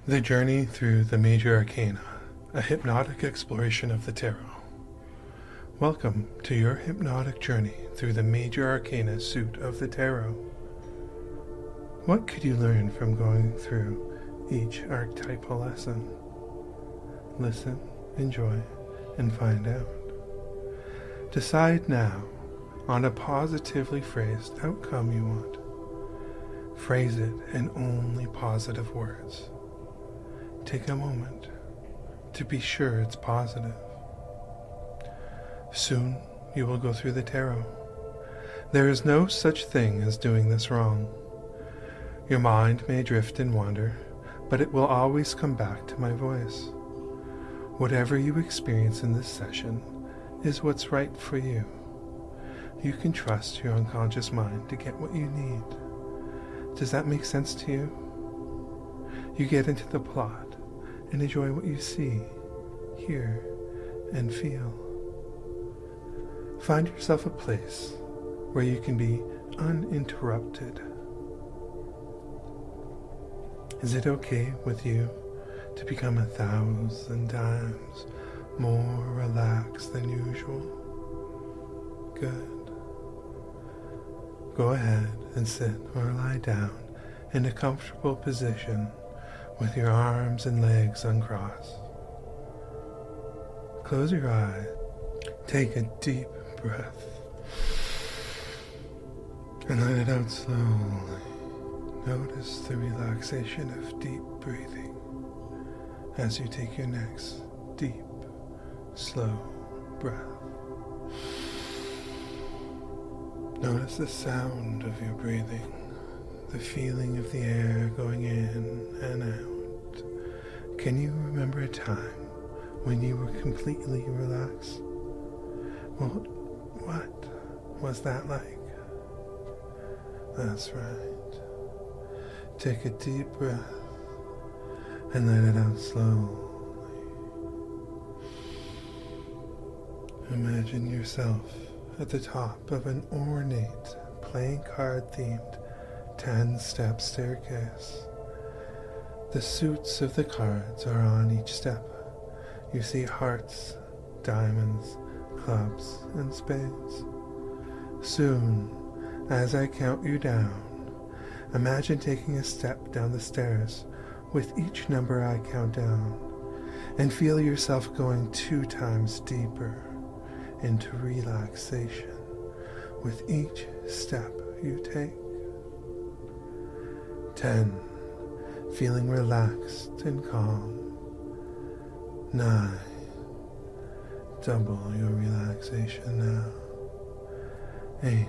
The Journey Through the Major Arcana, a hypnotic exploration of the tarot. Welcome to your hypnotic journey through the major arcana suit of the tarot. What could you learn from going through each archetypal lesson? Listen, enjoy, and find out. Decide now on a positively phrased outcome you want. Phrase it in only positive words. Take a moment to be sure it's positive. Soon you will go through the tarot. There is no such thing as doing this wrong. Your mind may drift and wander, but it will always come back to my voice. Whatever you experience in this session is what's right for you. You can trust your unconscious mind to get what you need. Does that make sense to you? You get into the plot and enjoy what you see, hear, and feel. Find yourself a place where you can be uninterrupted. Is it okay with you to become 1,000 times more relaxed than usual? Good. Go ahead and sit or lie down in a comfortable position with your arms and legs uncrossed. Close your eyes. Take a deep breath and let it out slowly. Notice the relaxation of deep breathing as you take your next deep, slow breath. Notice the sound of your breathing, the feeling of the air going in and out. Can you remember a time when you were completely relaxed? Well, what was that like? That's right. Take a deep breath and let it out slowly. Imagine yourself at the top of an ornate, playing card themed 10-step staircase. The suits of the cards are on each step. You see hearts, diamonds, clubs, and spades. Soon, as I count you down, imagine taking a step down the stairs with each number I count down, and feel yourself going 2 times deeper into relaxation with each step you take. 10, feeling relaxed and calm. 9, double your relaxation now. 8,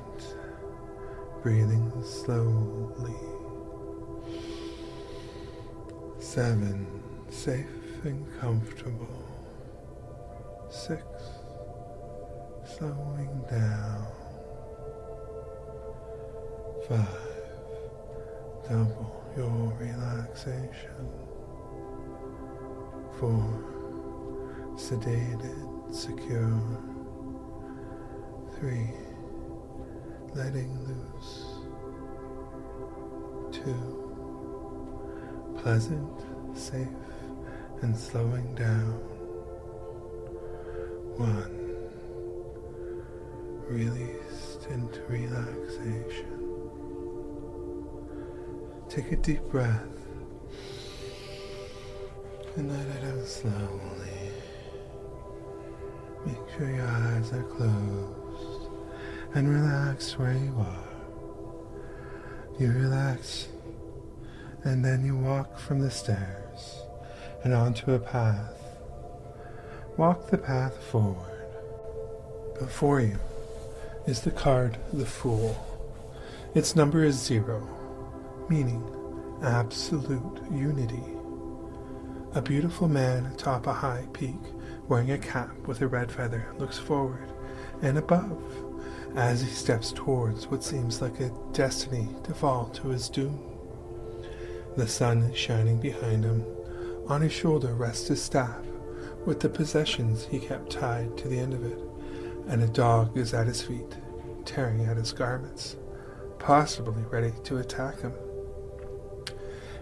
breathing slowly. 7, safe and comfortable. 6, slowing down. 5, double your relaxation. 4, sedated, secure. 3, letting loose. 2, pleasant, safe, and slowing down. 1, released into relaxation. Take a deep breath and let it out slowly. Make sure your eyes are closed and relax where you are. You relax and then you walk from the stairs and onto a path. Walk the path forward. Before you is the card the Fool. Its number is 0, meaning absolute unity. A beautiful man atop a high peak, wearing a cap with a red feather, looks forward and above as he steps towards what seems like a destiny to fall to his doom. The sun is shining behind him. On his shoulder rests his staff with the possessions he kept tied to the end of it, and a dog is at his feet, tearing at his garments, possibly ready to attack him.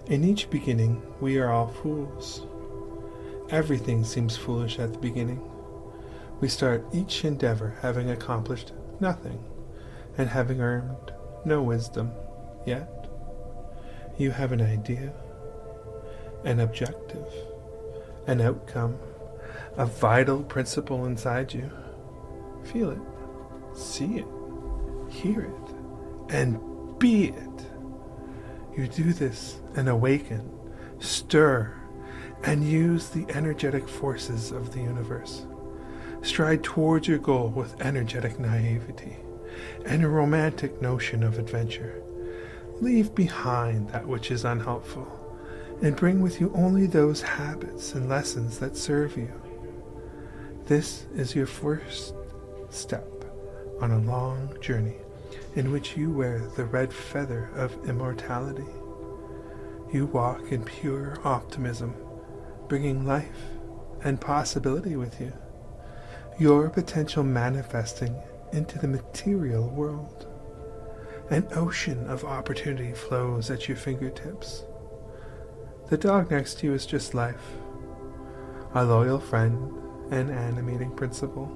In each beginning, we are all fools. Everything seems foolish at the beginning. We start each endeavor having accomplished nothing and having earned no wisdom yet. You have an idea, an objective, an outcome, a vital principle inside you. Feel it, see it, hear it, and be it. You do this and awaken, stir, and use the energetic forces of the universe. Stride towards your goal with energetic naivety and a romantic notion of adventure. Leave behind that which is unhelpful and bring with you only those habits and lessons that serve you. This is your first step on a long journey in which you wear the red feather of immortality. You walk in pure optimism, bringing life and possibility with you, your potential manifesting into the material world. An ocean of opportunity flows at your fingertips. The dog next to you is just life, a loyal friend, an animating principle.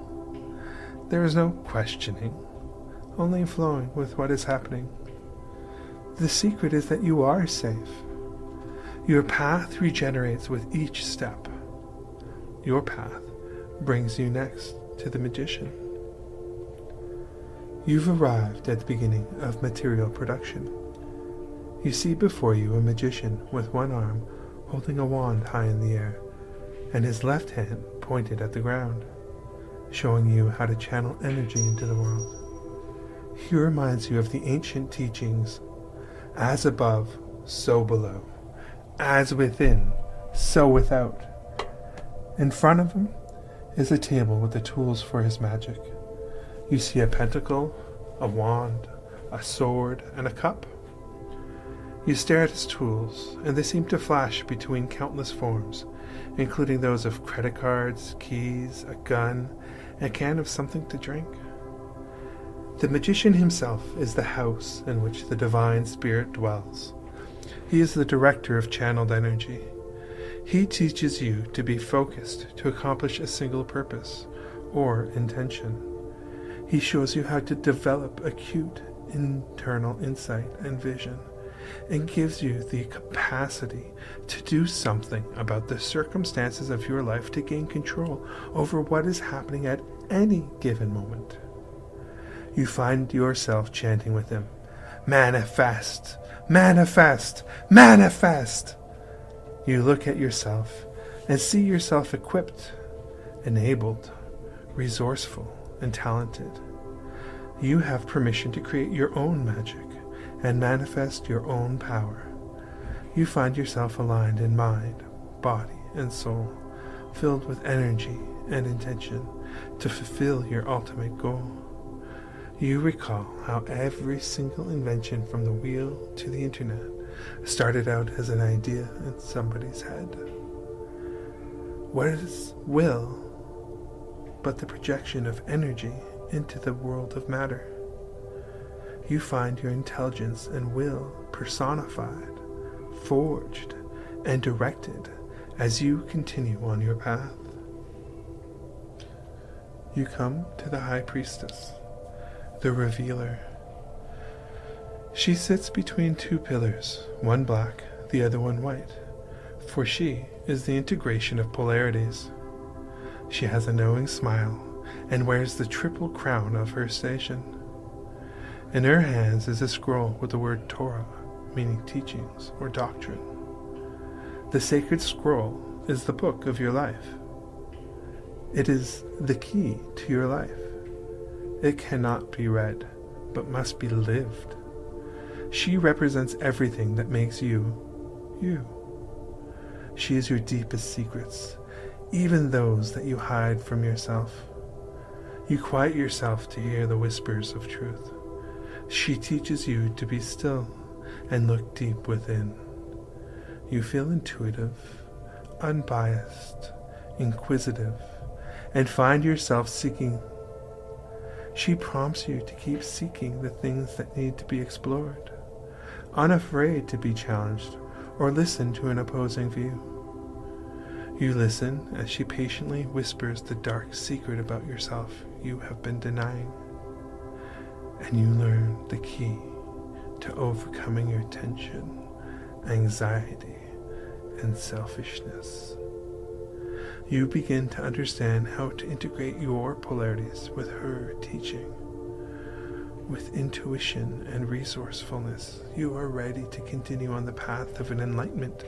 There is no questioning, only flowing with what is happening. The secret is that you are safe. Your path regenerates with each step. Your path brings you next to the magician. You've arrived at the beginning of material production. You see before you a magician with one arm holding a wand high in the air, and his left hand pointed at the ground, showing you how to channel energy into the world. He reminds you of the ancient teachings, as above, so below, as within, so without. In front of him is a table with the tools for his magic. You see a pentacle, a wand, a sword, and a cup. You stare at his tools, and they seem to flash between countless forms, including those of credit cards, keys, a gun, and a can of something to drink. The magician himself is the house in which the divine spirit dwells. He is the director of channeled energy. He teaches you to be focused to accomplish a single purpose or intention. He shows you how to develop acute internal insight and vision, and gives you the capacity to do something about the circumstances of your life to gain control over what is happening at any given moment. You find yourself chanting with him, "Manifest! Manifest! Manifest!" You look at yourself and see yourself equipped, enabled, resourceful, and talented. You have permission to create your own magic and manifest your own power. You find yourself aligned in mind, body, and soul, filled with energy and intention to fulfill your ultimate goal. You recall how every single invention from the wheel to the internet started out as an idea in somebody's head. What is will but the projection of energy into the world of matter? You find your intelligence and will personified, forged, and directed as you continue on your path. You come to the High Priestess, the Revealer. She sits between two pillars, one black, the other one white, for she is the integration of polarities. She has a knowing smile and wears the triple crown of her station. In her hands is a scroll with the word Torah, meaning teachings or doctrine. The sacred scroll is the book of your life. It is the key to your life. It cannot be read, but must be lived. She represents everything that makes you, you. She is your deepest secrets, even those that you hide from yourself. You quiet yourself to hear the whispers of truth. She teaches you to be still and look deep within. You feel intuitive, unbiased, inquisitive, and find yourself seeking. She prompts you to keep seeking the things that need to be explored, unafraid to be challenged or listen to an opposing view. You listen as she patiently whispers the dark secret about yourself you have been denying, and you learn the key to overcoming your tension, anxiety, and selfishness. You begin to understand how to integrate your polarities with her teaching. With intuition and resourcefulness, you are ready to continue on the path of an enlightenment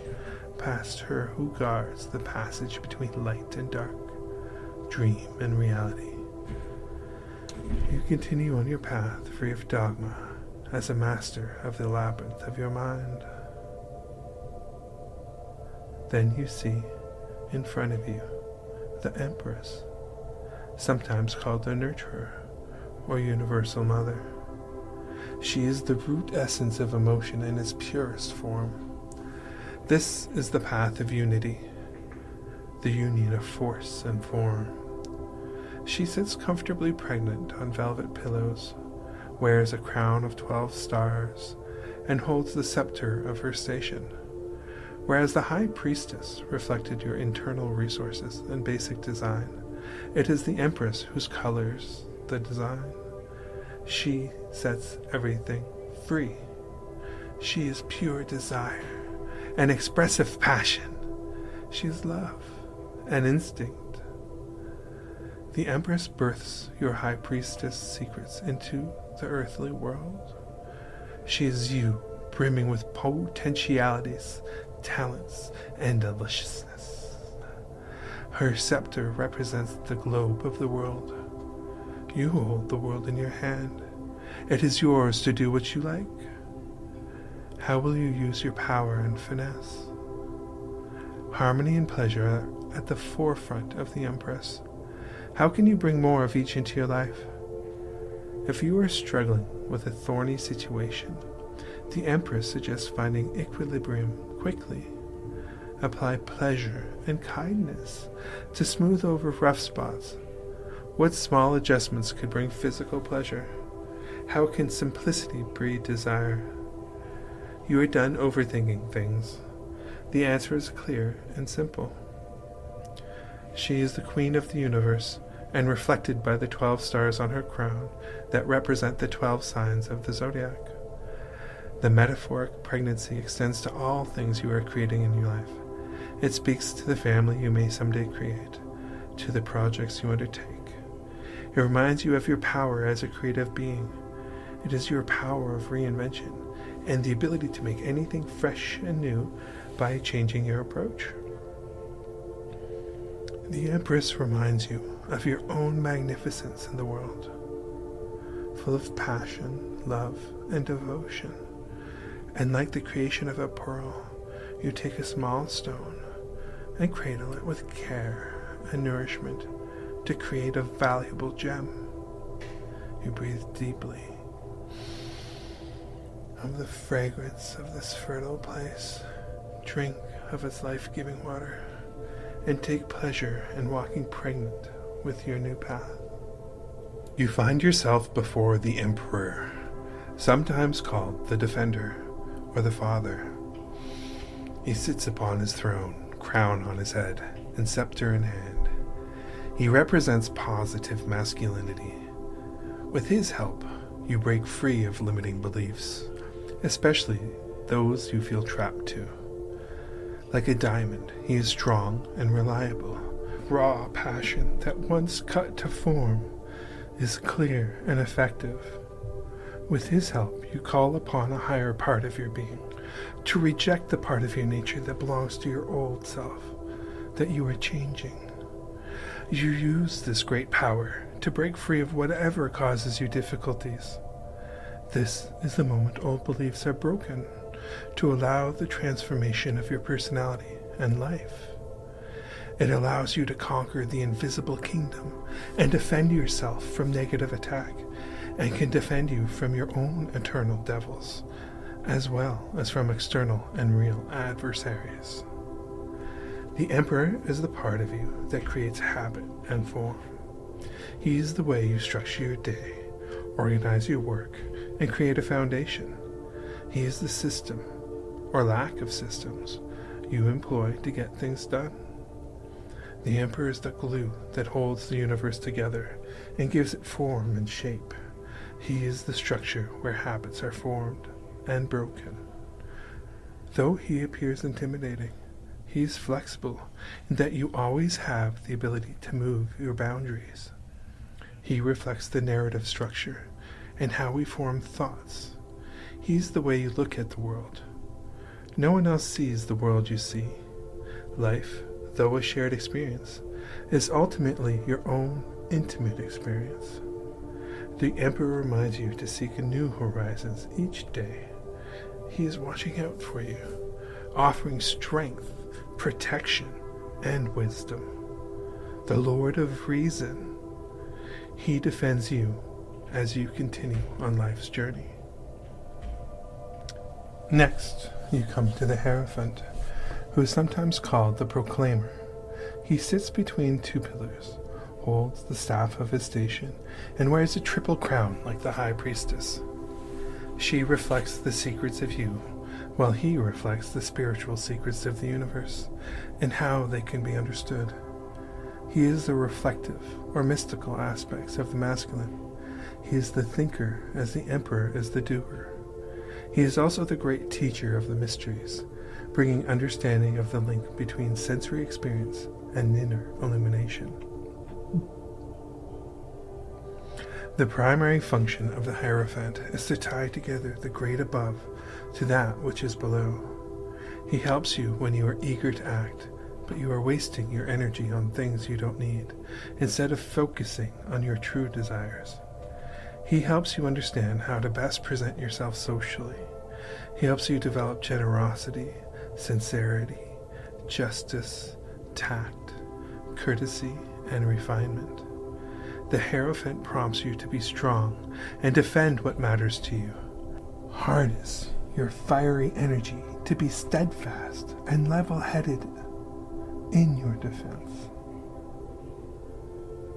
past her who guards the passage between light and dark, dream and reality. You continue on your path free of dogma as a master of the labyrinth of your mind. Then you see in front of you the Empress, sometimes called the Nurturer or Universal Mother. She is the root essence of emotion in its purest form. This is the path of unity, the union of force and form. She sits comfortably pregnant on velvet pillows, wears a crown of 12 stars, and holds the scepter of her station. Whereas the High Priestess reflected your internal resources and basic design, it is the Empress whose colors the design. She sets everything free. She is pure desire, an expressive passion. She is love, an instinct. The Empress births your High Priestess secrets into the earthly world. She is you, brimming with potentialities, talents, and deliciousness. Her scepter represents the globe of the world. You hold the world in your hand. It is yours to do what you like. How will you use your power and finesse? Harmony and pleasure are at the forefront of the Empress. How can you bring more of each into your life? If you are struggling with a thorny situation, the Empress suggests finding equilibrium quickly. Apply pleasure and kindness to smooth over rough spots. What small adjustments could bring physical pleasure? How can simplicity breed desire? You are done overthinking things. The answer is clear and simple. She is the queen of the universe, and reflected by the 12 stars on her crown that represent the 12 signs of the zodiac. The metaphoric pregnancy extends to all things you are creating in your life. It speaks to the family you may someday create, to the projects you undertake. It reminds you of your power as a creative being. It is your power of reinvention and the ability to make anything fresh and new by changing your approach. The Empress reminds you of your own magnificence in the world, full of passion, love, and devotion. And like the creation of a pearl, you take a small stone and cradle it with care and nourishment to create a valuable gem. You breathe deeply of the fragrance of this fertile place, drink of its life-giving water, and take pleasure in walking pregnant with your new path. You find yourself before the Emperor, sometimes called the Defender or the Father. He sits upon his throne, crown on his head, and scepter in hand. He represents positive masculinity. With his help, you break free of limiting beliefs, especially those you feel trapped to. Like a diamond, he is strong and reliable. Raw passion that once cut to form is clear and effective. With his help, you call upon a higher part of your being to reject the part of your nature that belongs to your old self, that you are changing. You use this great power to break free of whatever causes you difficulties. This is the moment old beliefs are broken, to allow the transformation of your personality and life. It allows you to conquer the invisible kingdom and defend yourself from negative attack, and can defend you from your own eternal devils, as well as from external and real adversaries. The Emperor is the part of you that creates habit and form. He is the way you structure your day, organize your work, and create a foundation. He is the system, or lack of systems you employ to get things done. The Emperor is the glue that holds the universe together and gives it form and shape. He is the structure where habits are formed and broken. Though he appears intimidating, he is flexible in that you always have the ability to move your boundaries. He reflects the narrative structure and how we form thoughts. He's the way you look at the world. No one else sees the world you see. Life, though a shared experience, is ultimately your own intimate experience. The Emperor reminds you to seek new horizons each day. He is watching out for you, offering strength, protection, and wisdom. The Lord of Reason. He defends you as you continue on life's journey. Next, you come to the Hierophant, who is sometimes called the Proclaimer. He sits between two pillars, holds the staff of his station, and wears a triple crown like the High Priestess. She reflects the secrets of you, while he reflects the spiritual secrets of the universe, and how they can be understood. He is the reflective or mystical aspects of the masculine. He is the thinker as the Emperor is the doer. He is also the great teacher of the mysteries, bringing understanding of the link between sensory experience and inner illumination. The primary function of the Hierophant is to tie together the great above to that which is below. He helps you when you are eager to act, but you are wasting your energy on things you don't need, instead of focusing on your true desires. He helps you understand how to best present yourself socially. He helps you develop generosity, sincerity, justice, tact, courtesy, and refinement. The Hierophant prompts you to be strong and defend what matters to you. Harness your fiery energy to be steadfast and level-headed in your defense.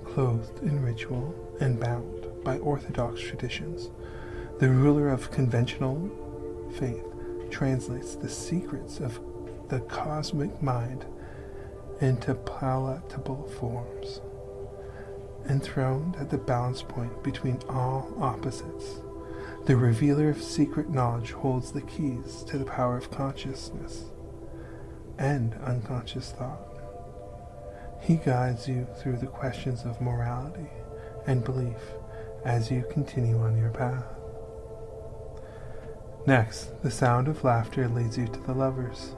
Clothed in ritual and bound by orthodox traditions, the ruler of conventional faith translates the secrets of the cosmic mind into palatable forms. Enthroned at the balance point between all opposites, the revealer of secret knowledge holds the keys to the power of consciousness and unconscious thought. He guides you through the questions of morality and belief as you continue on your path. Next, the sound of laughter leads you to the lovers,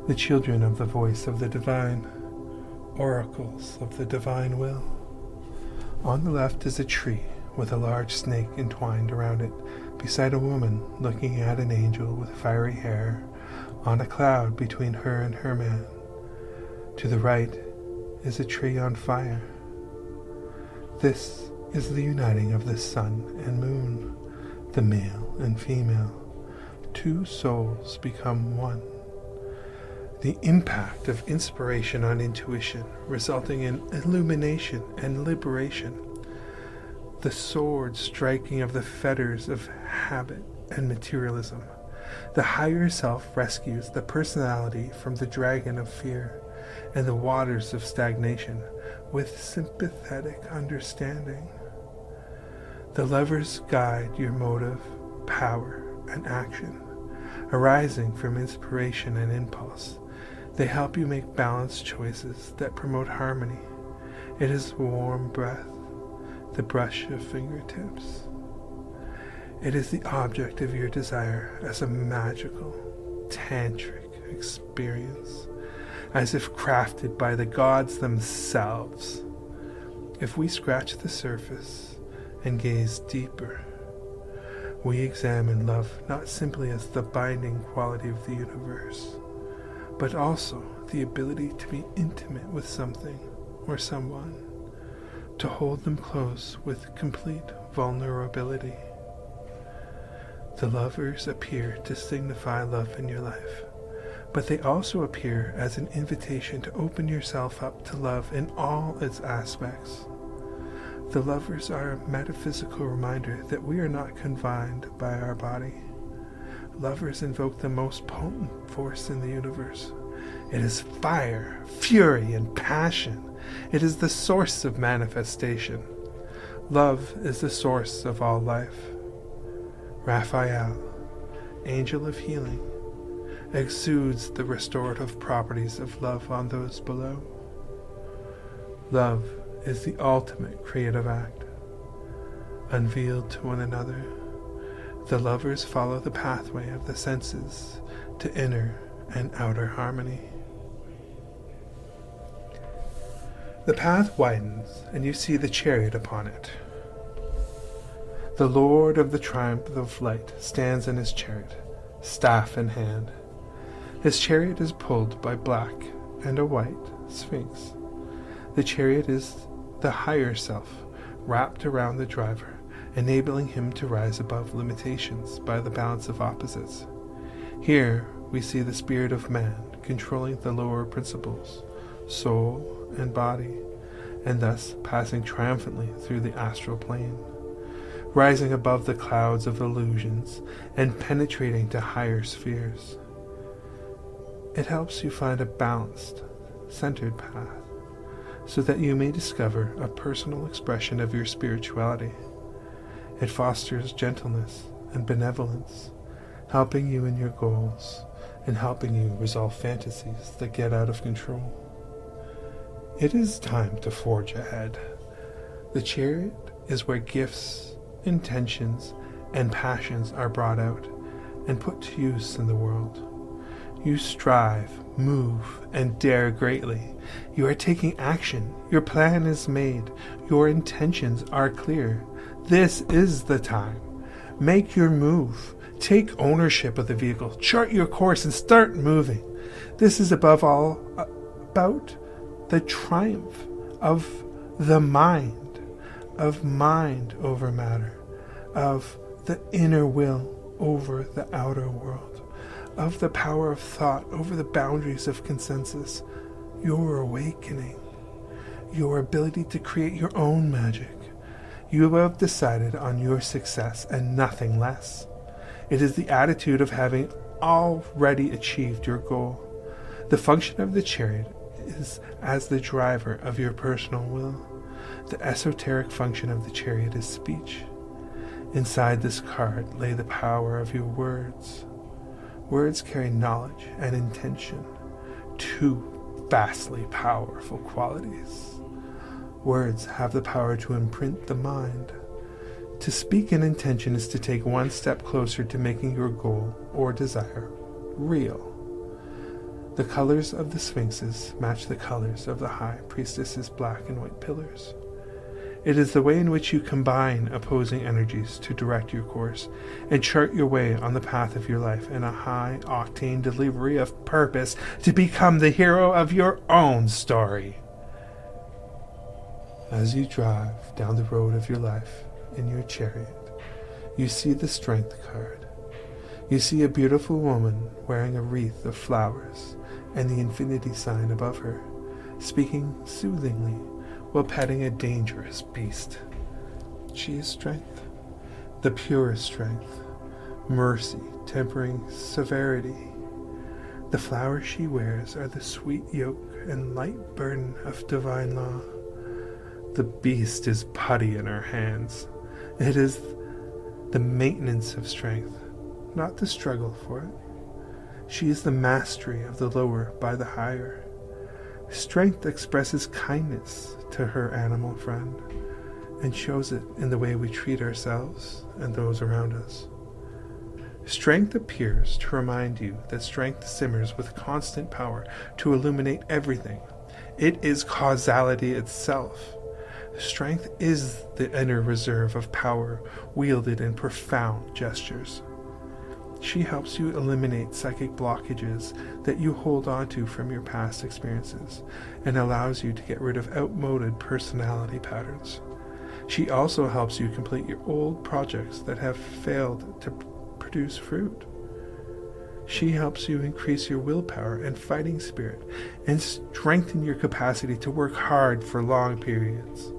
the children of the voice of the divine, oracles of the divine will. On the left is a tree with a large snake entwined around it, beside a woman looking at an angel with fiery hair on a cloud between her and her man. To the right is a tree on fire. This is the uniting of the sun and moon, the male and female. Two souls become one. The impact of inspiration on intuition, resulting in illumination and liberation. The sword striking of the fetters of habit and materialism. The higher self rescues the personality from the dragon of fear and the waters of stagnation with sympathetic understanding. The lovers guide your motive, power, and action, arising from inspiration and impulse. They help you make balanced choices that promote harmony. It is warm breath, the brush of fingertips. It is the object of your desire as a magical, tantric experience, as if crafted by the gods themselves. If we scratch the surface and gaze deeper, we examine love not simply as the binding quality of the universe, but also the ability to be intimate with something or someone, to hold them close with complete vulnerability. The lovers appear to signify love in your life, but they also appear as an invitation to open yourself up to love in all its aspects. The lovers are a metaphysical reminder that we are not confined by our body. lovers invoke the most potent force in the universe. It is fire, fury, and passion. It is the source of manifestation. Love is the source of all life. Raphael, angel of healing, exudes the restorative properties of love on those below. Love is the ultimate creative act. Unveiled to one another, the lovers follow the pathway of the senses to inner and outer harmony. The path widens, and you see the chariot upon it. The Lord of the triumph of light stands in his chariot, staff in hand. His chariot is pulled by black and a white sphinx. The chariot is the higher self wrapped around the driver, enabling him to rise above limitations by the balance of opposites. Here we see the spirit of man controlling the lower principles, soul and body, and thus passing triumphantly through the astral plane, rising above the clouds of illusions and penetrating to higher spheres. It helps you find a balanced, centered path, so that you may discover a personal expression of your spirituality. It fosters gentleness and benevolence, helping you in your goals and helping you resolve fantasies that get out of control. It is time to forge ahead. The chariot is where gifts, intentions, and passions are brought out and put to use in the world. You strive, move, and dare greatly. You are taking action. Your plan is made. Your intentions are clear. This is the time. Make your move. Take ownership of the vehicle. Chart your course and start moving. This is above all about the triumph of the mind over matter, of the inner will over the outer world, of the power of thought over the boundaries of consensus, your awakening, your ability to create your own magic. You have decided on your success and nothing less. It is the attitude of having already achieved your goal. The function of the chariot is as the driver of your personal will. The esoteric function of the chariot is speech. Inside this card lay the power of your words. Words carry knowledge and intention, two vastly powerful qualities. Words have the power to imprint the mind. To speak an intention is to take one step closer to making your goal or desire real. The colors of the sphinxes match the colors of the high priestess's black and white pillars. It is the way in which you combine opposing energies to direct your course and chart your way on the path of your life in a high-octane delivery of purpose to become the hero of your own story. As you drive down the road of your life in your chariot, you see the Strength card. You see a beautiful woman wearing a wreath of flowers and the infinity sign above her, speaking soothingly while petting a dangerous beast. She is strength, the purest strength, mercy tempering severity. The flowers she wears are the sweet yoke and light burden of divine law. The beast is putty in her hands. It is the maintenance of strength, not the struggle for it. She is the mastery of the lower by the higher. Strength expresses kindness to her animal friend and shows it in the way we treat ourselves and those around us. Strength appears to remind you that strength simmers with constant power to illuminate everything. It is causality itself. Strength is the inner reserve of power wielded in profound gestures. She helps you eliminate psychic blockages that you hold onto from your past experiences and allows you to get rid of outmoded personality patterns. She also helps you complete your old projects that have failed to produce fruit. She helps you increase your willpower and fighting spirit and strengthen your capacity to work hard for long periods.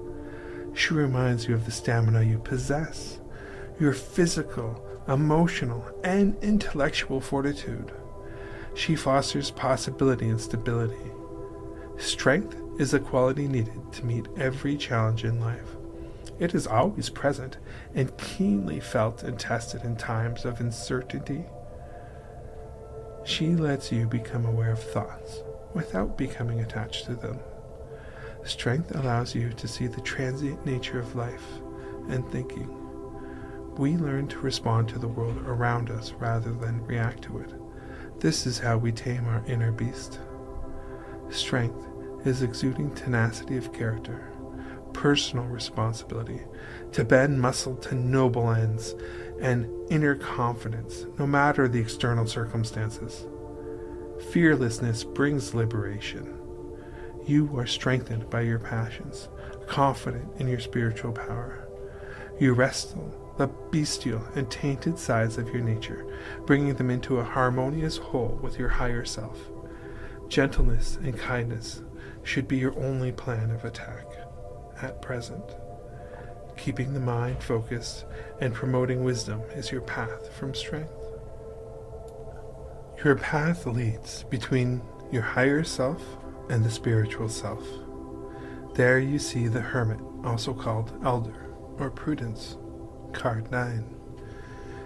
She reminds you of the stamina you possess, your physical, emotional, and intellectual fortitude. She fosters possibility and stability. Strength is a quality needed to meet every challenge in life. It is always present and keenly felt and tested in times of uncertainty. She lets you become aware of thoughts without becoming attached to them. Strength allows you to see the transient nature of life and thinking. We learn to respond to the world around us rather than react to it. This is how we tame our inner beast. Strength is exuding tenacity of character, personal responsibility, to bend muscle to noble ends, and inner confidence, no matter the external circumstances. Fearlessness brings liberation. You are strengthened by your passions, confident in your spiritual power. You wrestle the bestial and tainted sides of your nature, bringing them into a harmonious whole with your higher self. Gentleness and kindness should be your only plan of attack at present. Keeping the mind focused and promoting wisdom is your path from strength. Your path leads between your higher self and the spiritual self. There you see the hermit, also called elder or prudence, card 9.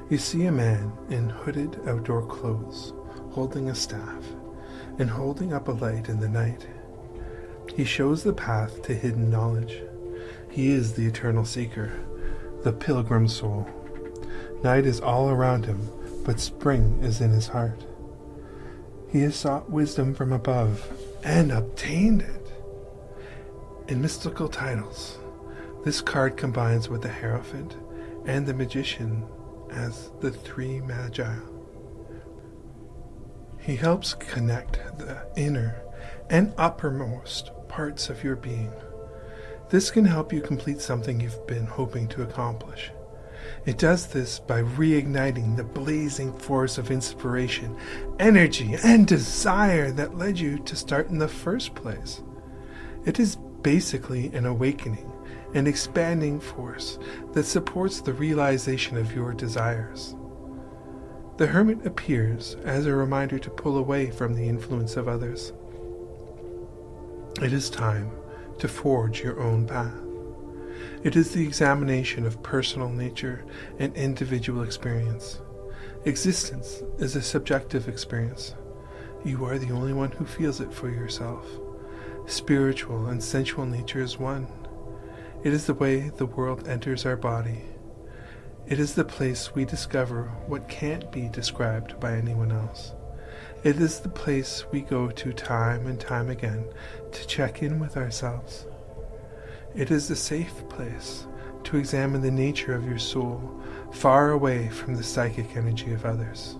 You see a man in hooded outdoor clothes, holding a staff, and holding up a light in the night. He shows the path to hidden knowledge. He is the eternal seeker, the pilgrim soul. Night is all around him, but spring is in his heart. He has sought wisdom from above and obtained it. In mystical titles, this card combines with the Hierophant and the Magician as the three magi. He helps connect the inner and uppermost parts of your being. This can help you complete something you've been hoping to accomplish. It does this by reigniting the blazing force of inspiration, energy, and desire that led you to start in the first place. It is basically an awakening, an expanding force that supports the realization of your desires. The hermit appears as a reminder to pull away from the influence of others. It is time to forge your own path. It is the examination of personal nature and individual experience. Existence is a subjective experience. You are the only one who feels it for yourself. Spiritual and sensual nature is one. It is the way the world enters our body. It is the place we discover what can't be described by anyone else. It is the place we go to time and time again to check in with ourselves. It is the safe place to examine the nature of your soul, far away from the psychic energy of others.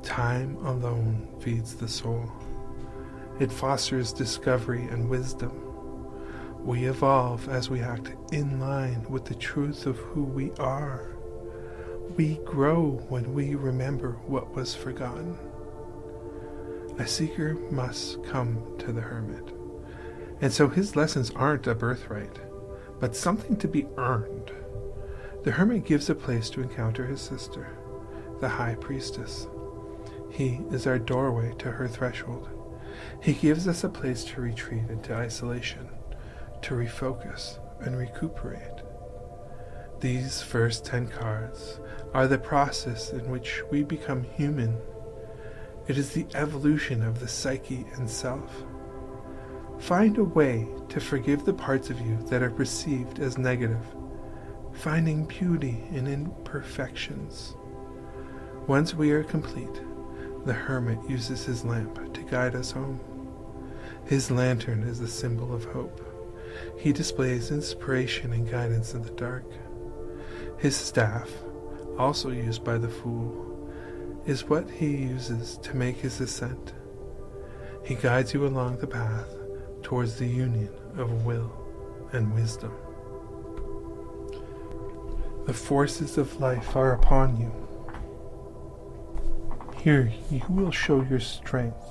Time alone feeds the soul. It fosters discovery and wisdom. We evolve as we act in line with the truth of who we are. We grow when we remember what was forgotten. A seeker must come to the hermit, and so his lessons aren't a birthright, but something to be earned. The hermit gives a place to encounter his sister, the high priestess. He is our doorway to her threshold. He gives us a place to retreat into isolation, to refocus and recuperate. These first 10 cards are the process in which we become human. It is the evolution of the psyche and self. Find a way to forgive the parts of you that are perceived as negative, finding beauty in imperfections. Once we are complete, the hermit uses his lamp to guide us home. His lantern is a symbol of hope. He displays inspiration and guidance in the dark. His staff, also used by the fool, is what he uses to make his ascent. He guides you along the path towards the union of will and wisdom. The forces of life are upon you. Here you will show your strength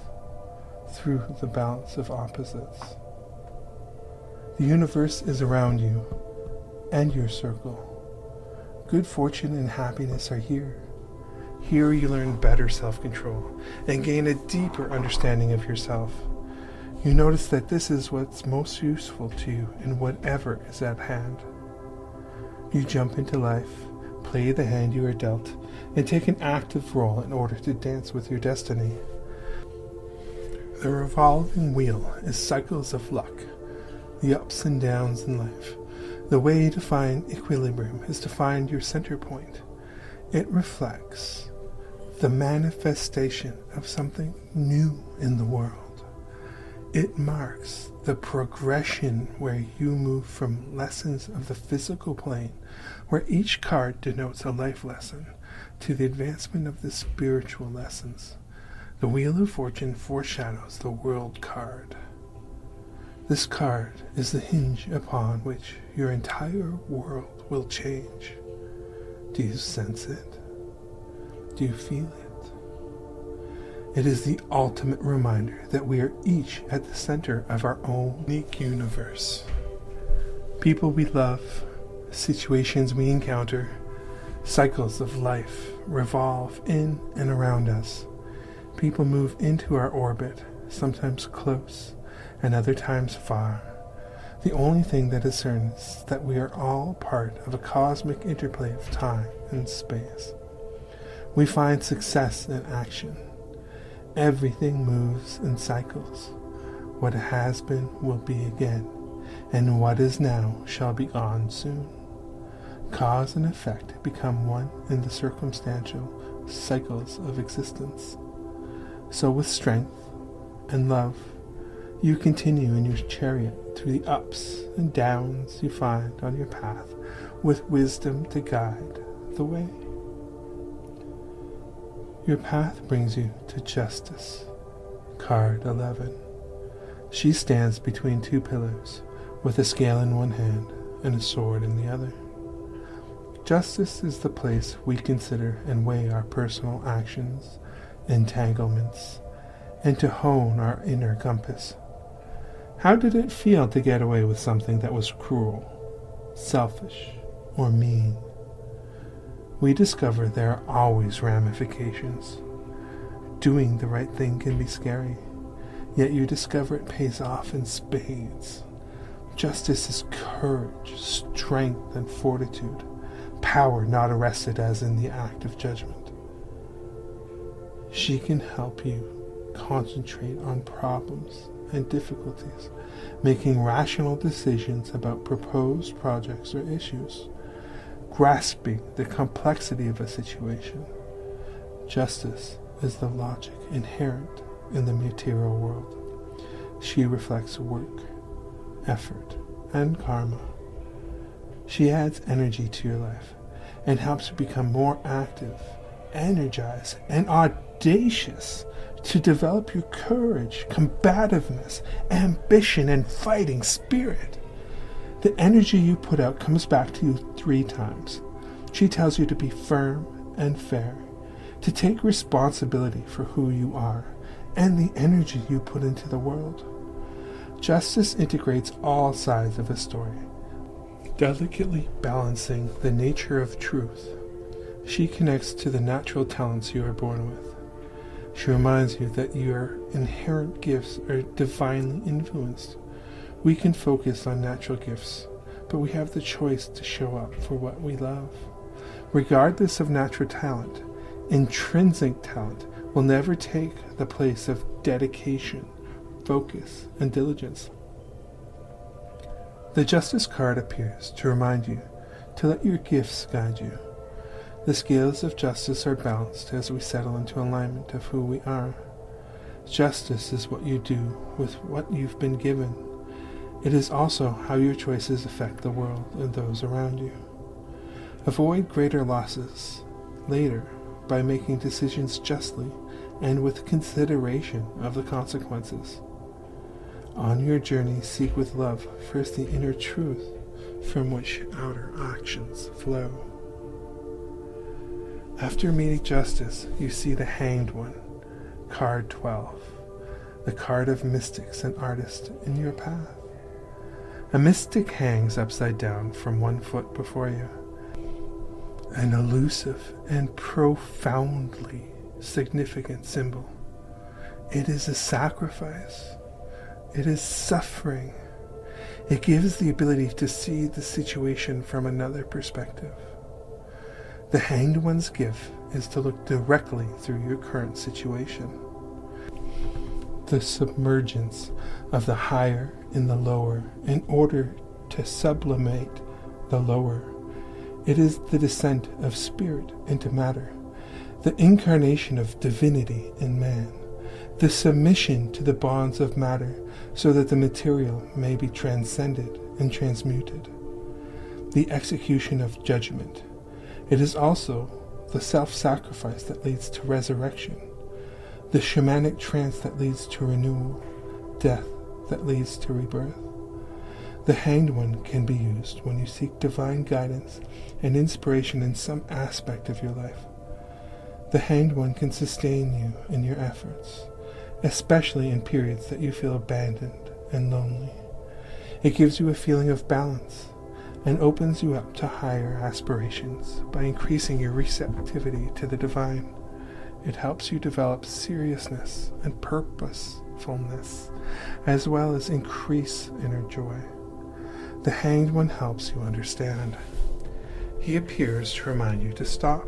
through the balance of opposites. The universe is around you and your circle. good fortune and happiness are here. Here you learn better self-control and gain a deeper understanding of yourself. You notice that this is what's most useful to you in whatever is at hand. You jump into life, play the hand you are dealt, and take an active role in order to dance with your destiny. The revolving wheel is cycles of luck, the ups and downs in life. The way to find equilibrium is to find your center point. It reflects the manifestation of something new in the world. It marks the progression where you move from lessons of the physical plane, where each card denotes a life lesson, to the advancement of the spiritual lessons. The Wheel of Fortune foreshadows the World card. This card is the hinge upon which your entire world will change. Do you sense it? Do you feel it? It is the ultimate reminder that we are each at the center of our own unique universe. People we love, situations we encounter, cycles of life revolve in and around us. People move into our orbit, sometimes close, and other times far. The only thing that is certain is that we are all part of a cosmic interplay of time and space. We find success in action. Everything moves in cycles. What has been will be again, and what is now shall be gone soon. Cause and effect become one in the circumstantial cycles of existence. So with strength and love, you continue in your chariot through the ups and downs you find on your path, with wisdom to guide the way. Your path brings you to Justice, card 11. She stands between two pillars, with a scale in one hand and a sword in the other. Justice is the place we consider and weigh our personal actions, entanglements, and to hone our inner compass. How did it feel to get away with something that was cruel, selfish, or mean? We discover there are always ramifications. Doing the right thing can be scary, yet you discover it pays off in spades. Justice is courage, strength, and fortitude, power not arrested as in the act of judgment. She can help you concentrate on problems and difficulties, making rational decisions about proposed projects or issues, grasping the complexity of a situation. Justice is the logic inherent in the material world. She reflects work, effort, and karma. She adds energy to your life and helps you become more active, energized, and audacious to develop your courage, combativeness, ambition, and fighting spirit. The energy you put out comes back to you 3 times. She tells you to be firm and fair, to take responsibility for who you are and the energy you put into the world. Justice integrates all sides of a story, delicately balancing the nature of truth. She connects to the natural talents you are born with. She reminds you that your inherent gifts are divinely influenced. We can focus on natural gifts, but we have the choice to show up for what we love. Regardless of natural talent, intrinsic talent will never take the place of dedication, focus, and diligence. The Justice card appears to remind you to let your gifts guide you. The scales of justice are balanced as we settle into alignment of who we are. Justice is what you do with what you've been given. It is also how your choices affect the world and those around you. Avoid greater losses later by making decisions justly and with consideration of the consequences. On your journey, seek with love first the inner truth from which outer actions flow. After meeting Justice, you see the Hanged One, card 12, the card of mystics and artists in your path. A mystic hangs upside down from 1 foot before you. an elusive and profoundly significant symbol. It is a sacrifice. It is suffering. It gives the ability to see the situation from another perspective. The Hanged One's gift is to look directly through your current situation. The submergence of the higher in the lower in order to sublimate the lower. It is the descent of spirit into matter, the incarnation of divinity in man, the submission to the bonds of matter so that the material may be transcended and transmuted, the execution of judgment. It is also the self-sacrifice that leads to resurrection, the shamanic trance that leads to renewal, death that leads to rebirth. The Hanged One can be used when you seek divine guidance and inspiration in some aspect of your life. The Hanged One can sustain you in your efforts, especially in periods that you feel abandoned and lonely. It gives you a feeling of balance and opens you up to higher aspirations by increasing your receptivity to the divine. It helps you develop seriousness and purposefulness, as well as increase inner joy. The Hanged One helps you understand. He appears to remind you to stop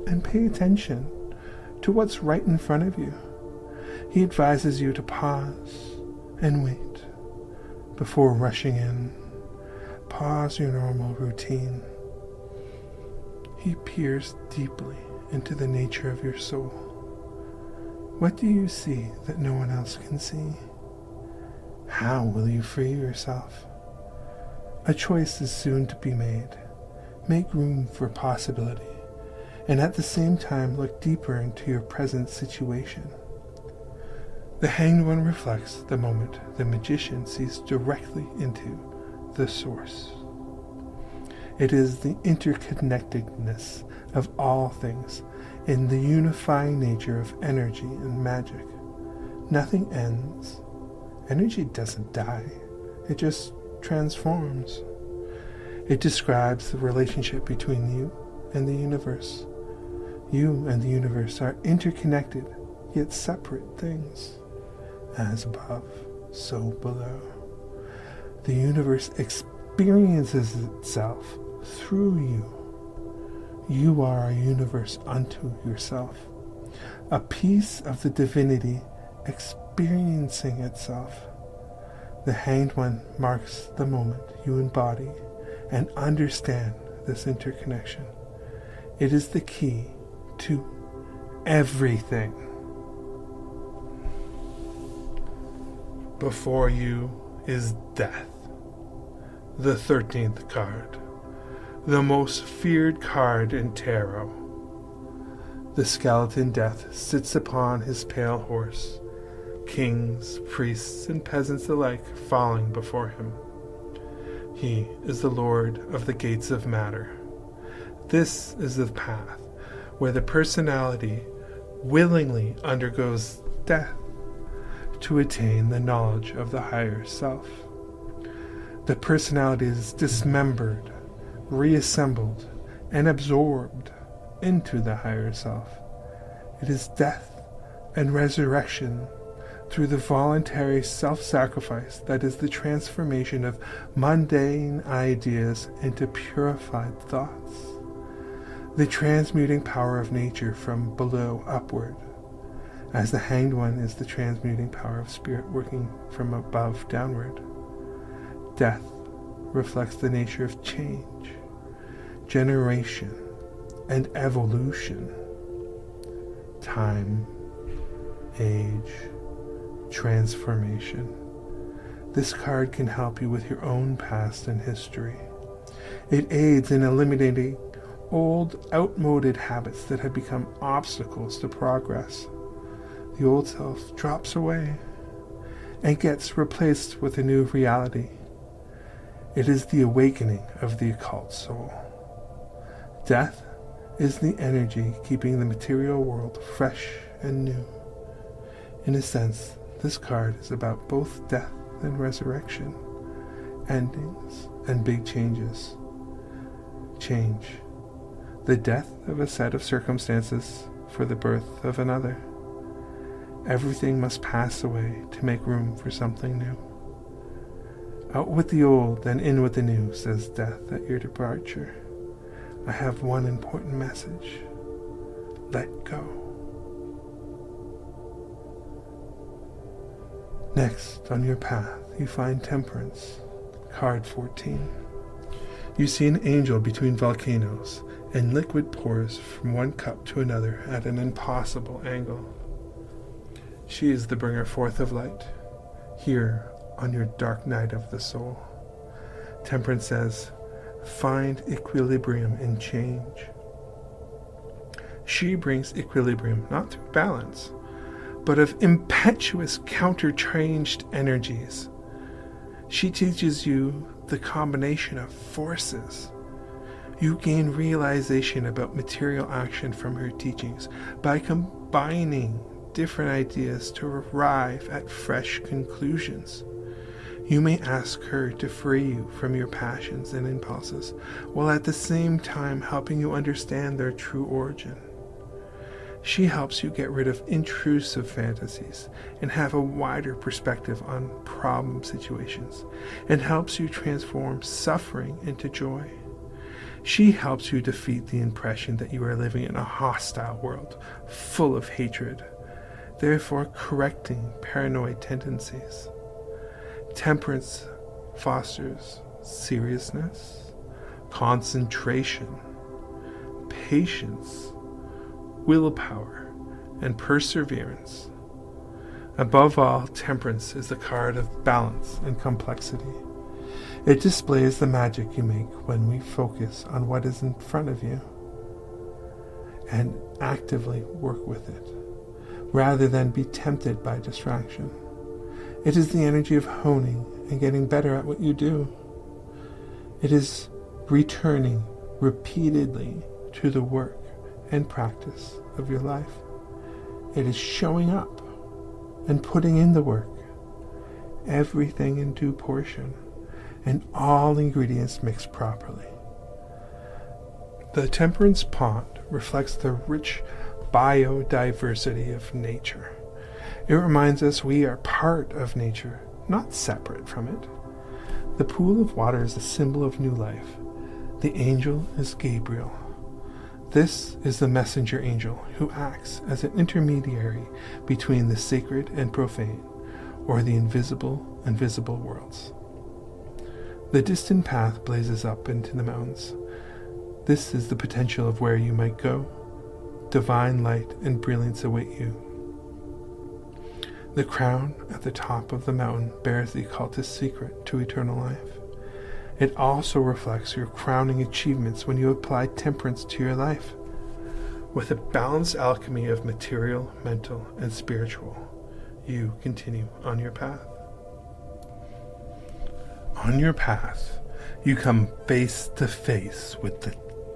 and pay attention to what's right in front of you. He advises you to pause and wait before rushing in. Pause your normal routine. He peers deeply into the nature of your soul. What do you see that no one else can see? How will you free yourself? A choice is soon to be made. Make room for possibility, and at the same time look deeper into your present situation. The Hanged One reflects the moment the magician sees directly into the source. It is the interconnectedness of all things in the unifying nature of energy and magic. Nothing ends. Energy doesn't die. It just transforms. It describes the relationship between you and the universe. You and the universe are interconnected, yet separate things. As above, so below. The universe experiences itself through you. You are a universe unto yourself, a piece of the divinity experiencing itself. The Hanged One marks the moment you embody and understand this interconnection. It is the key to everything. Before you is death, the 13th card, the most feared card in tarot. The skeleton Death sits upon his pale horse, kings, priests, and peasants alike falling before him. He is the Lord of the gates of matter. This is the path where the personality willingly undergoes death to attain the knowledge of the higher self. The personality is dismembered, reassembled, and absorbed into the higher self. It is death and resurrection through the voluntary self-sacrifice that is the transformation of mundane ideas into purified thoughts. The transmuting power of nature from below upward, as the Hanged One is the transmuting power of spirit working from above downward. Death reflects the nature of change, generation, and evolution. Time, age, transformation. This card can help you with your own past and history. It aids in eliminating old, outmoded habits that have become obstacles to progress. The old self drops away and gets replaced with a new reality. It is the awakening of the occult soul. Death is the energy keeping the material world fresh and new. In a sense, this card is about both death and resurrection, endings and big changes. Change. the death of a set of circumstances for the birth of another. Everything must pass away to make room for something new. Out with the old and in with the new, says death at your departure. I have one important message. Let go. Next, on your path, you find Temperance, card 14. You see an angel between volcanoes, and liquid pours from one cup to another at an impossible angle. She is the bringer forth of light, here on your dark night of the soul. Temperance says, find equilibrium in change. She brings equilibrium not through balance, but of impetuous counterchanged energies. She teaches you the combination of forces. You gain realization about material action from her teachings by combining different ideas to arrive at fresh conclusions. You may ask her to free you from your passions and impulses, while at the same time helping you understand their true origin. She helps you get rid of intrusive fantasies and have a wider perspective on problem situations, and helps you transform suffering into joy. She helps you defeat the impression that you are living in a hostile world full of hatred, therefore correcting paranoid tendencies. Temperance fosters seriousness, concentration, patience, willpower, and perseverance. Above all, Temperance is the card of balance and complexity. It displays the magic you make when we focus on what is in front of you and actively work with it, rather than be tempted by distraction. It is the energy of honing and getting better at what you do. It is returning repeatedly to the work and practice of your life. It is showing up and putting in the work, everything in due portion, and all ingredients mixed properly. The Temperance pond reflects the rich biodiversity of nature. It reminds us we are part of nature, not separate from it. The pool of water is a symbol of new life. The angel is Gabriel. This is the messenger angel who acts as an intermediary between the sacred and profane, or the invisible and visible worlds. The distant path blazes up into the mountains. This is the potential of where you might go. Divine light and brilliance await you. The crown at the top of the mountain bears the occultist secret to eternal life. It also reflects your crowning achievements when you apply temperance to your life. With a balanced alchemy of material, mental, and spiritual, you continue on your path. On your path, you come face to face with the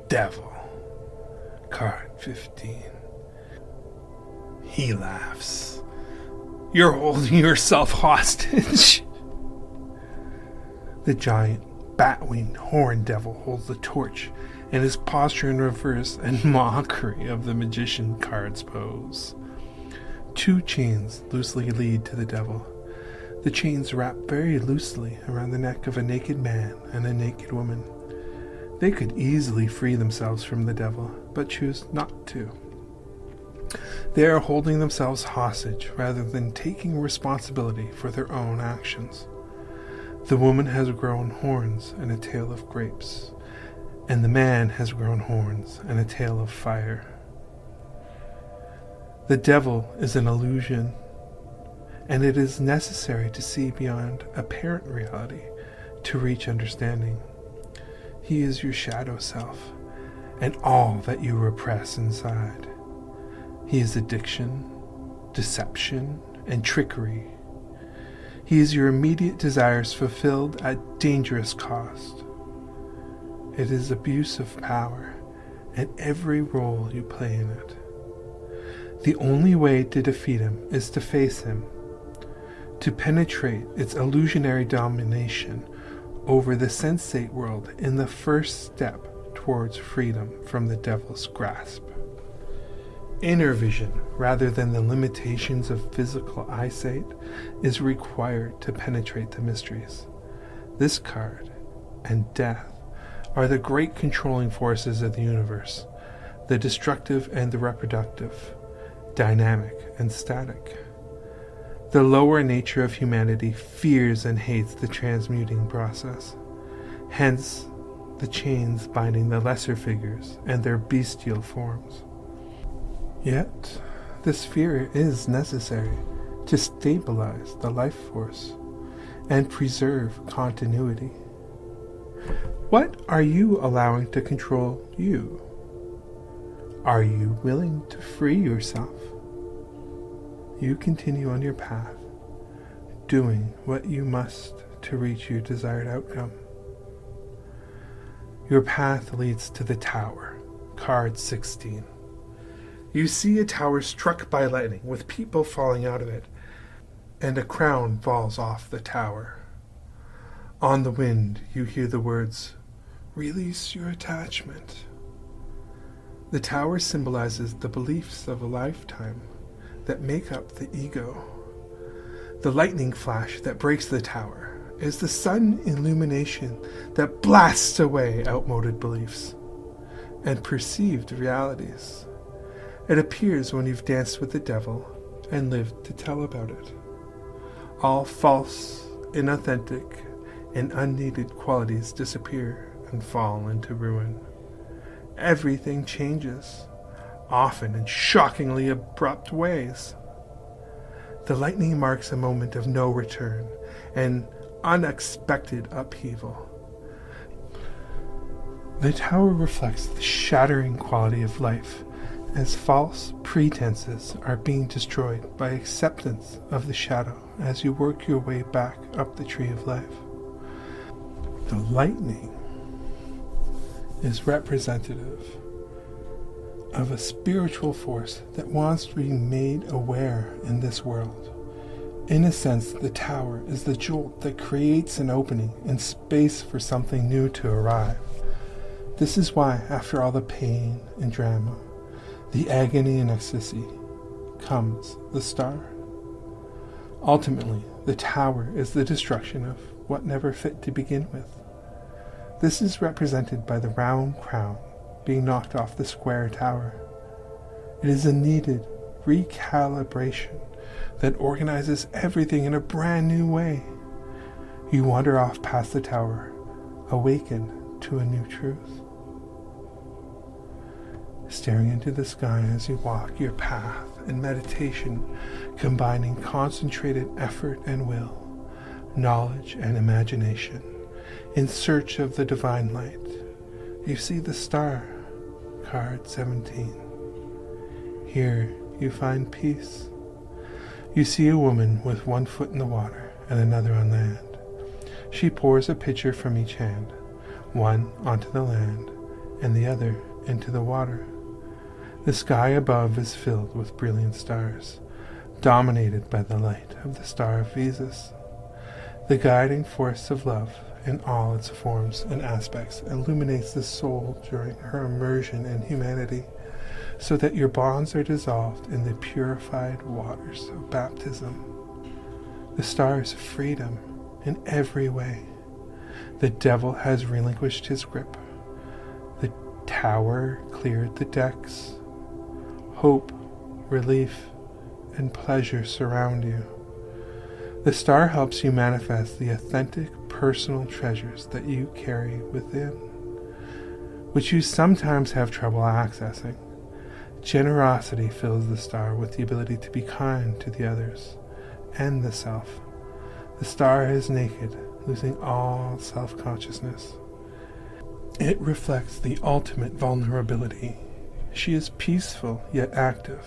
devil. Card 15. He laughs. You're holding yourself hostage. The giant, bat-winged horned devil holds the torch, and his posture in reverse and mockery of the magician card's pose. 2 chains loosely lead to the devil. The chains wrap very loosely around the neck of a naked man and a naked woman. They could easily free themselves from the devil, but choose not to. They are holding themselves hostage rather than taking responsibility for their own actions. The woman has grown horns and a tail of grapes, and the man has grown horns and a tail of fire. The devil is an illusion, and it is necessary to see beyond apparent reality to reach understanding. He is your shadow self, and all that you repress inside. He is addiction, deception, and trickery. He is your immediate desires fulfilled at dangerous cost. It is abuse of power, and every role you play in it. The only way to defeat him is to face him, to penetrate its illusionary domination over the sensate world in the first step towards freedom from the devil's grasp. Inner vision, rather than the limitations of physical eyesight, is required to penetrate the mysteries. This card and death are the great controlling forces of the universe, the destructive and the reproductive, dynamic and static. The lower nature of humanity fears and hates the transmuting process. Hence, the chains binding the lesser figures and their bestial forms. Yet, this fear is necessary to stabilize the life force and preserve continuity. What are you allowing to control you? Are you willing to free yourself? You continue on your path, doing what you must to reach your desired outcome. Your path leads to the tower, card 16. You see a tower struck by lightning with people falling out of it, and a crown falls off the tower. On the wind, you hear the words, "Release your attachment." The tower symbolizes the beliefs of a lifetime that make up the ego. The lightning flash that breaks the tower is the sun illumination that blasts away outmoded beliefs and perceived realities. It appears when you've danced with the devil and lived to tell about it. All false, inauthentic, and unneeded qualities disappear and fall into ruin. Everything changes, often in shockingly abrupt ways. The lightning marks a moment of no return, an unexpected upheaval. The tower reflects the shattering quality of life, as false pretenses are being destroyed by acceptance of the shadow as you work your way back up the tree of life. The lightning is representative of a spiritual force that wants to be made aware in this world. In a sense, the tower is the jolt that creates an opening and space for something new to arrive. This is why, after all the pain and drama, the agony and ecstasy, comes the star. Ultimately, the tower is the destruction of what never fit to begin with. This is represented by the round crown being knocked off the square tower. It is a needed recalibration that organizes everything in a brand new way. You wander off past the tower, awakened to a new truth. Staring into the sky as you walk your path in meditation, combining concentrated effort and will, knowledge and imagination, in search of the divine light, you see the star, card 17. Here you find peace. You see a woman with one foot in the water and another on land. She pours a pitcher from each hand, one onto the land and the other into the water. The sky above is filled with brilliant stars, dominated by the light of the star of Jesus. The guiding force of love in all its forms and aspects illuminates the soul during her immersion in humanity, so that your bonds are dissolved in the purified waters of baptism. The star is freedom in every way. The devil has relinquished his grip. The tower cleared the decks. Hope, relief, and pleasure surround you. The star helps you manifest the authentic personal treasures that you carry within, which you sometimes have trouble accessing. Generosity fills the star with the ability to be kind to the others and the self. The star is naked, losing all self-consciousness. It reflects the ultimate vulnerability. She is peaceful yet active.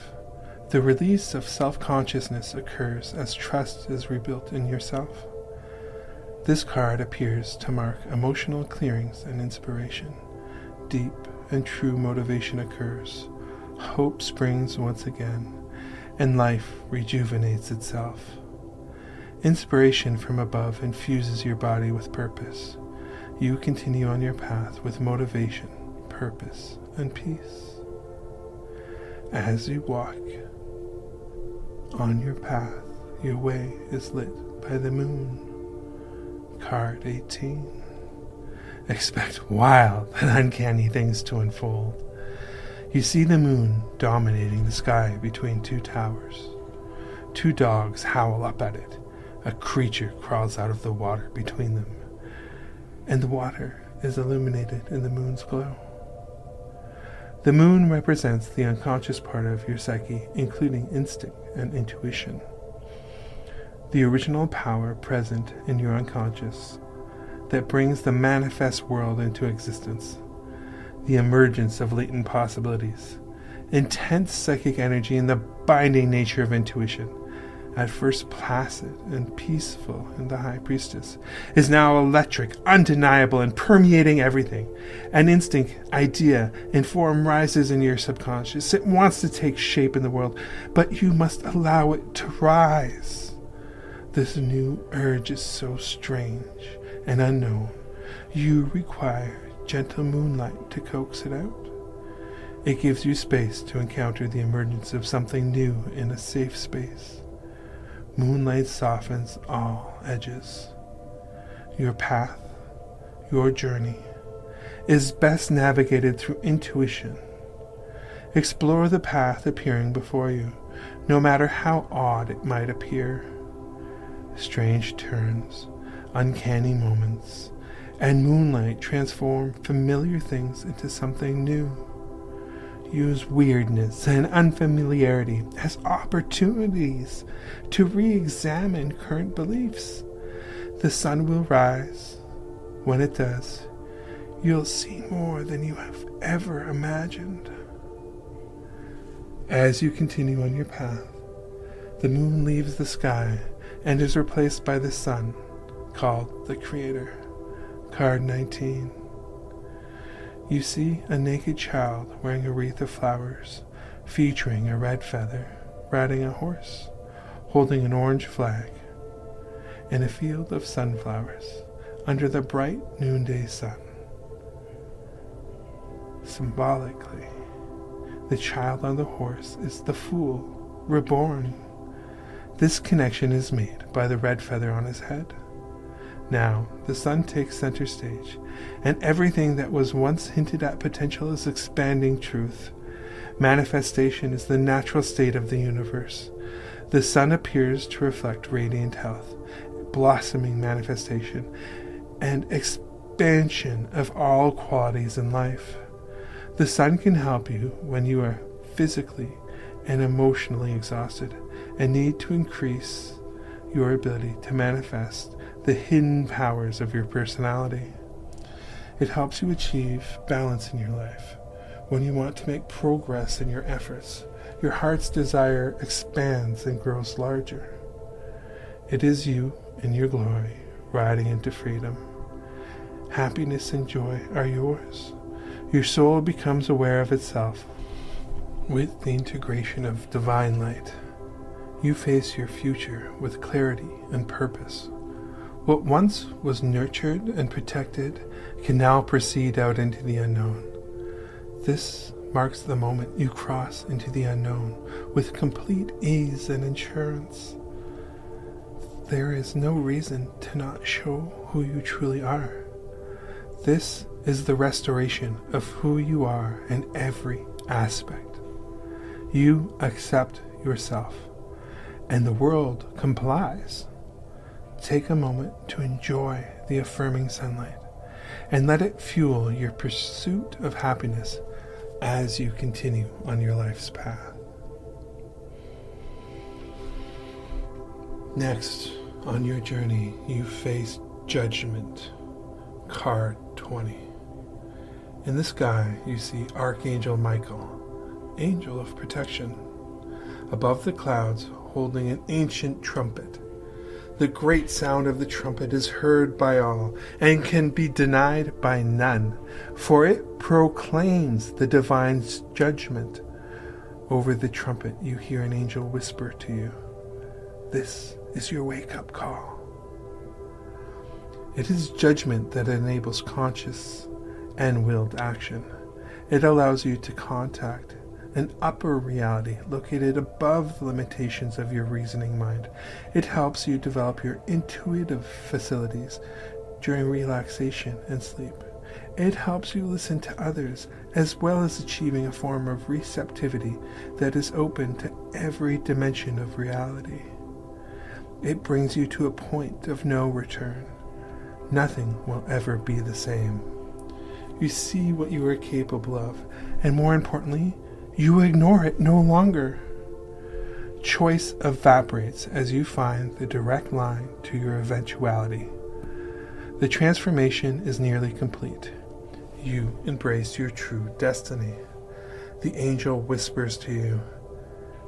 The release of self-consciousness occurs as trust is rebuilt in yourself. This card appears to mark emotional clearings and inspiration. Deep and true motivation occurs. Hope springs once again, and life rejuvenates itself. Inspiration from above infuses your body with purpose. You continue on your path with motivation, purpose and peace. As you walk on your path, your way is lit by the moon. Card 18. Expect wild and uncanny things to unfold. You see the moon dominating the sky between two towers. Two dogs howl up at it. A creature crawls out of the water between them, and the water is illuminated in the moon's glow. The moon represents the unconscious part of your psyche, including instinct and intuition. The original power present in your unconscious that brings the manifest world into existence. The emergence of latent possibilities, intense psychic energy, and the binding nature of intuition, at first placid and peaceful in the High Priestess, is now electric, undeniable, and permeating everything. An instinct, idea, and form rises in your subconscious. It wants to take shape in the world, but you must allow it to rise. This new urge is so strange and unknown. You require gentle moonlight to coax it out. It gives you space to encounter the emergence of something new in a safe space. Moonlight softens all edges. Your path, your journey, is best navigated through intuition. Explore the path appearing before you, no matter how odd it might appear. Strange turns, uncanny moments, and moonlight transform familiar things into something new. Use weirdness and unfamiliarity as opportunities to re-examine current beliefs. The sun will rise. When it does, you'll see more than you have ever imagined. As you continue on your path, the moon leaves the sky and is replaced by the sun, called the Creator. Card 19. You see a naked child wearing a wreath of flowers, featuring a red feather, riding a horse, holding an orange flag, in a field of sunflowers, under the bright noonday sun. Symbolically, the child on the horse is the Fool, reborn. This connection is made by the red feather on his head. Now, the sun takes center stage, and everything that was once hinted at potential is expanding truth. Manifestation is the natural state of the universe. The sun appears to reflect radiant health, blossoming manifestation, and expansion of all qualities in life. The sun can help you when you are physically and emotionally exhausted and need to increase your ability to manifest the hidden powers of your personality. It helps you achieve balance in your life. When you want to make progress in your efforts, your heart's desire expands and grows larger. It is you in your glory, riding into freedom. Happiness and joy are yours. Your soul becomes aware of itself. With the integration of divine light, you face your future with clarity and purpose. What once was nurtured and protected can now proceed out into the unknown. This marks the moment you cross into the unknown with complete ease and assurance. There is no reason to not show who you truly are. This is the restoration of who you are in every aspect. You accept yourself, and the world complies. Take a moment to enjoy the affirming sunlight and let it fuel your pursuit of happiness as you continue on your life's path. Next, on your journey, you face judgment. Card 20. In the sky, you see Archangel Michael, angel of protection, above the clouds holding an ancient trumpet. The great sound of the trumpet is heard by all and can be denied by none, for it proclaims the divine judgment. Over the trumpet you hear an angel whisper to you, "This is your wake-up call." It is judgment that enables conscious and willed action. It allows you to contact an upper reality located above the limitations of your reasoning mind. It helps you develop your intuitive facilities during relaxation and sleep. It helps you listen to others, as well as achieving a form of receptivity that is open to every dimension of reality. It brings you to a point of no return. Nothing will ever be the same. You see what you are capable of, and more importantly, you ignore it no longer. Choice evaporates as you find the direct line to your eventuality. The transformation is nearly complete. You embrace your true destiny. The angel whispers to you,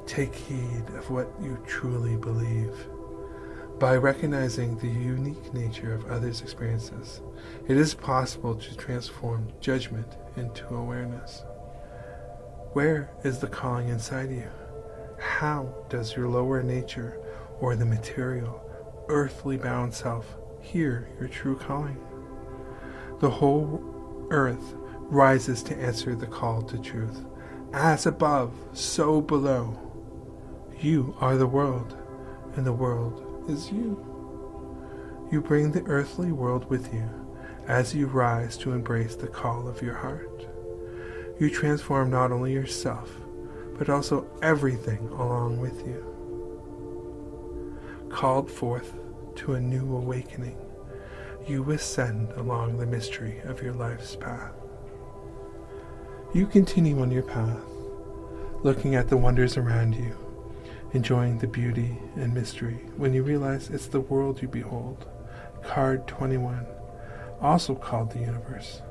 take heed of what you truly believe. By recognizing the unique nature of others' experiences, it is possible to transform judgment into awareness. Where is the calling inside you? How does your lower nature, or the material, earthly bound self, hear your true calling? The whole earth rises to answer the call to truth. As above, so below. You are the world, and the world is you. You bring the earthly world with you as you rise to embrace the call of your heart. You transform not only yourself, but also everything along with you. Called forth to a new awakening, you ascend along the mystery of your life's path. You continue on your path, looking at the wonders around you, enjoying the beauty and mystery when you realize it's the world you behold. Card 21, also called the universe.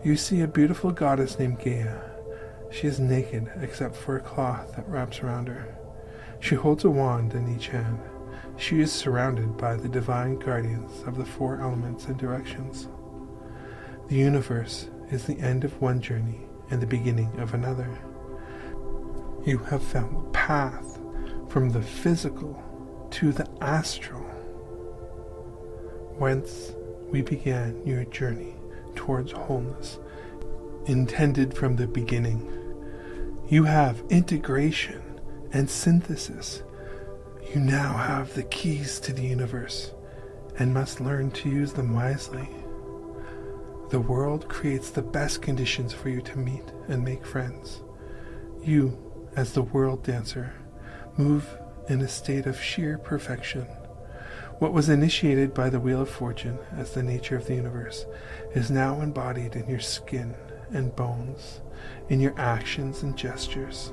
You see a beautiful goddess named Gaia. She is naked except for a cloth that wraps around her. She holds a wand in each hand. She is surrounded by the divine guardians of the four elements and directions. The universe is the end of one journey and the beginning of another. You have found the path from the physical to the astral, whence we began your journey towards wholeness, intended from the beginning. You have integration and synthesis. You now have the keys to the universe and must learn to use them wisely. The world creates the best conditions for you to meet and make friends. You, as the world dancer, move in a state of sheer perfection. What was initiated by the Wheel of Fortune as the nature of the universe is now embodied in your skin and bones, in your actions and gestures,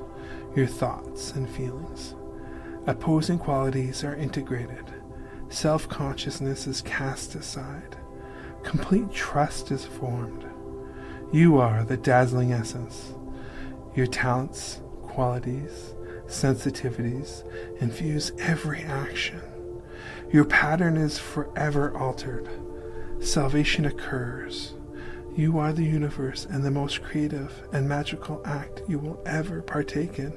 your thoughts and feelings. Opposing qualities are integrated. Self-consciousness is cast aside. Complete trust is formed. You are the dazzling essence. Your talents, qualities, sensitivities infuse every action. Your pattern is forever altered. Salvation occurs. You are the universe and the most creative and magical act you will ever partake in.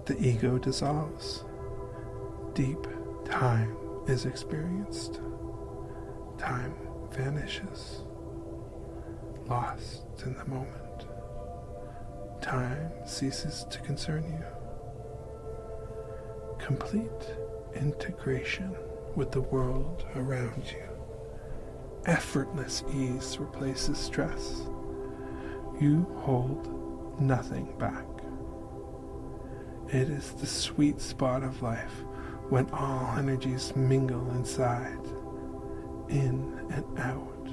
The ego dissolves. Deep time is experienced. Time vanishes. Lost in the moment. Time ceases to concern you. Complete integration with the world around you. Effortless ease replaces stress. You hold nothing back. It is the sweet spot of life when all energies mingle inside, in and out,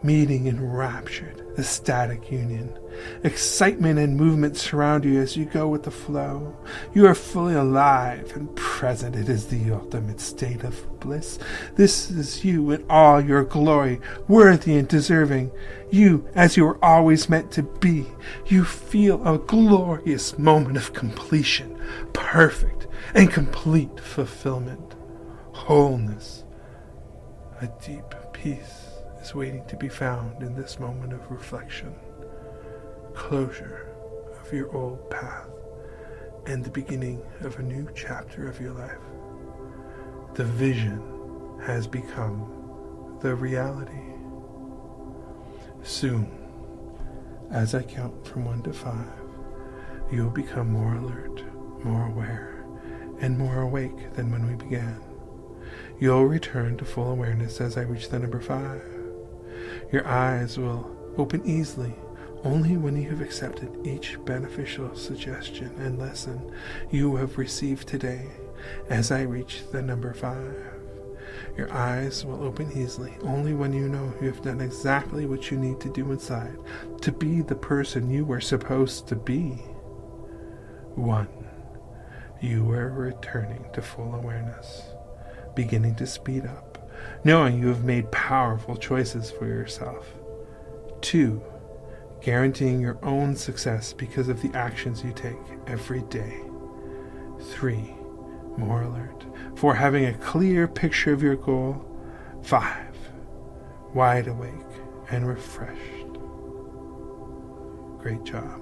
meeting in raptured, ecstatic union. Excitement and movement surround you as you go with the flow. You are fully alive and present. It is the ultimate state of bliss. This is you in all your glory, worthy and deserving. You as you were always meant to be. You feel a glorious moment of completion, perfect and complete fulfillment, wholeness. A deep peace is waiting to be found in this moment of reflection, closure of your old path, and the beginning of a new chapter of your life. The vision has become the reality. Soon, As I count from 1 to 5, you will become more alert, more aware, and more awake than when we began. You'll return to full awareness as I reach the number 5. Your eyes will open easily only when you have accepted each beneficial suggestion and lesson you have received today as I reach the number 5. Your eyes will open easily only when you know you have done exactly what you need to do inside to be the person you were supposed to be. 1. You are returning to full awareness, beginning to speed up, knowing you have made powerful choices for yourself. 2. Guaranteeing your own success because of the actions you take every day. 3. More alert, for having a clear picture of your goal. 5. Wide awake and refreshed. Great job.